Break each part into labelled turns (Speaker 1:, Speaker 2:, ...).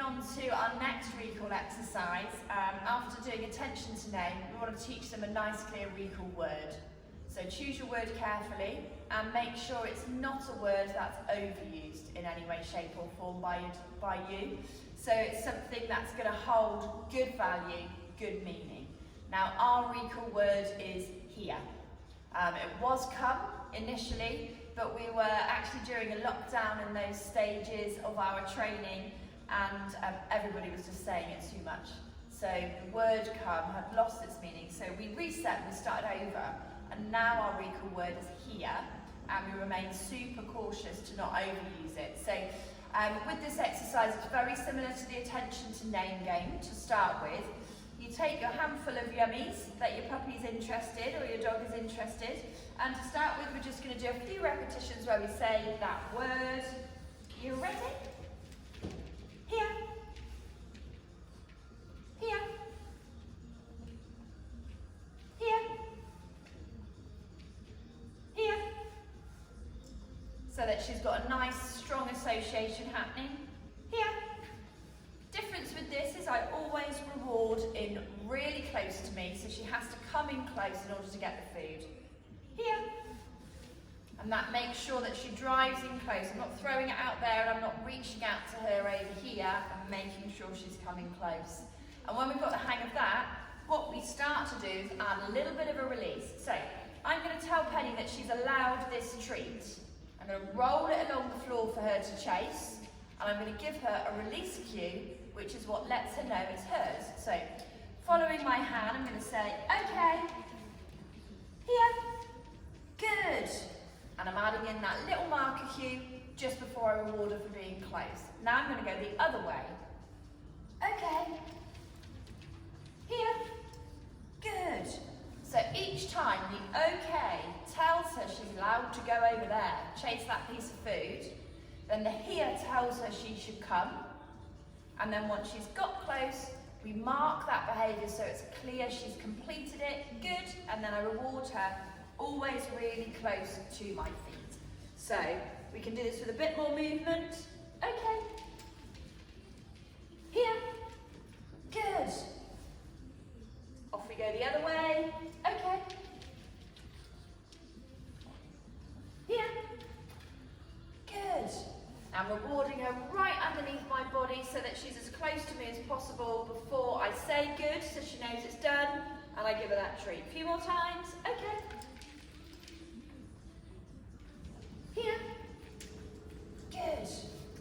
Speaker 1: on to our next recall exercise. After doing attention to name, we want to teach them a nice clear recall word. So choose your word carefully and make sure it's not a word that's overused in any way, shape or form by you. So it's something that's going to hold good value, good meaning. Now our recall word is here. It was come initially, but we were actually during a lockdown in those stages of our training, and everybody was just saying it too much. So the word come had lost its meaning. So we reset and we started over, and now our recall word is here, and we remain super cautious to not overuse it. So with this exercise, it's very similar to the attention to name game to start with. You take your handful of yummies that your puppy's interested or your dog is interested, and to start with we're just going to do a few repetitions where we say that word. You ready? Here. Here. Here. Here. So that she's got a nice strong association happening. Here. Difference with this is I always reward in really close to me, so she has to come in close in order to get the food. Here. And that makes sure that she drives in close. I'm not throwing it out there and I'm not reaching out to her over here. I'm making sure she's coming close. And when we've got the hang of that, what we start to do is add a little bit of a release. So I'm going to tell Penny that she's allowed this treat. I'm going to roll it along the floor for her to chase, and I'm going to give her a release cue, which is what lets her know it's hers. So, following my hand, I'm going to say, okay, here, good. And I'm adding in that little marker cue just before I reward her for being close. Now I'm going to go the other way. Okay, here, good. So each time the okay tells her she's allowed to go over there, chase that piece of food, then the here tells her she should come. And then once she's got close, we mark that behaviour so it's clear she's completed it, good, and then I reward her always really close to my feet. So we can do this with a bit more movement. Okay. Here. Good. Off we go the other way. Okay. Here. Good. I'm rewarding her right underneath my body so that she's as close to me as possible before I say good, so she knows it's done, and I give her that treat. A few more times. Okay. Here. Good.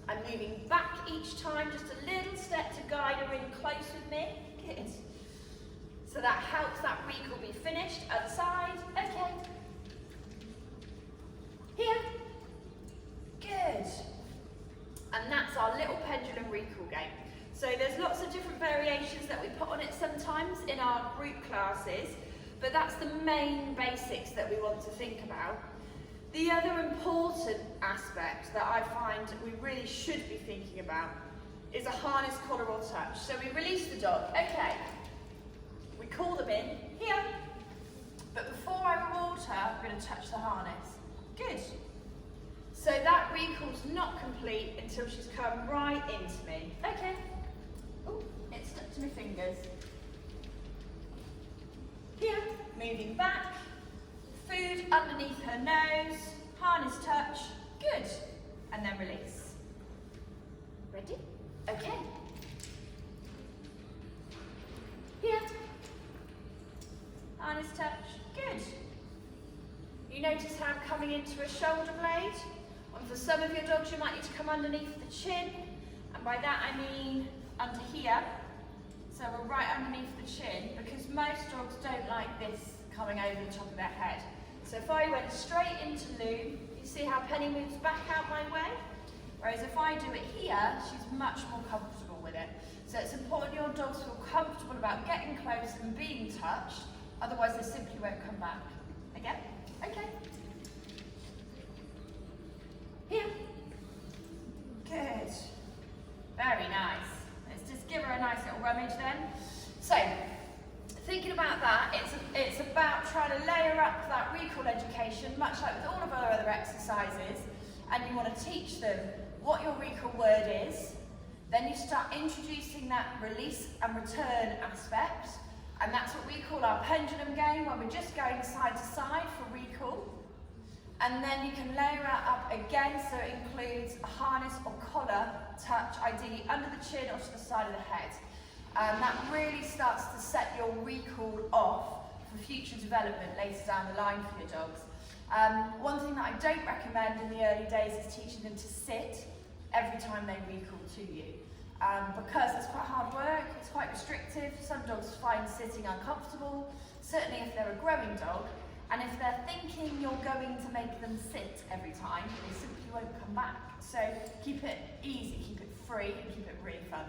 Speaker 1: I'm moving back each time, just a little step to guide her in close with me. Good. So that helps that recall be finished. Other side. Okay. Here. Good. And that's our little pendulum recall game. So there's lots of different variations that we put on it sometimes in our group classes, but that's the main basics that we want to think about. The other important aspect that I find we really should be thinking about is a harness, collar or touch. So we release the dog, okay, we call them in, here, but before I reward her, I'm going to touch the harness. Good. So that recall's not complete until she's come right into me. Okay. Oh, it stuck to my fingers. Here, moving back. Food underneath her nose. Harness touch. Good. And then release. Ready? Okay. Here. Harness touch. Good. You notice how I'm coming into a shoulder blade? And for some of your dogs, you might need to come underneath the chin, and by that I mean under here. So we're right underneath the chin, because most dogs don't like this coming over the top of their head. So if I went straight into Lou, you see how Penny moves back out my way? Whereas if I do it here, she's much more comfortable with it. So it's important your dogs feel comfortable about getting close and being touched, otherwise they simply won't come back. Again? Okay. Here. Good. Very nice. Let's just give her a nice little rummage then. So, thinking about that, it's about trying to layer up that recall education, much like with all of our other exercises, and you want to teach them what your recall word is, Then you start introducing that release and return aspect, and that's what we call our pendulum game, where we're just going side to side for recall. And then you can layer it up again, so it includes a harness or collar touch, ideally under the chin or to the side of the head. That really starts to set your recall off for future development later down the line for your dogs. One thing that I don't recommend in the early days is teaching them to sit every time they recall to you. Because it's quite hard work, it's quite restrictive. Some dogs find sitting uncomfortable, certainly if they're a growing dog. And if they're thinking you're going to make them sit every time, they simply won't come back. So keep it easy, keep it free, and keep it really fun.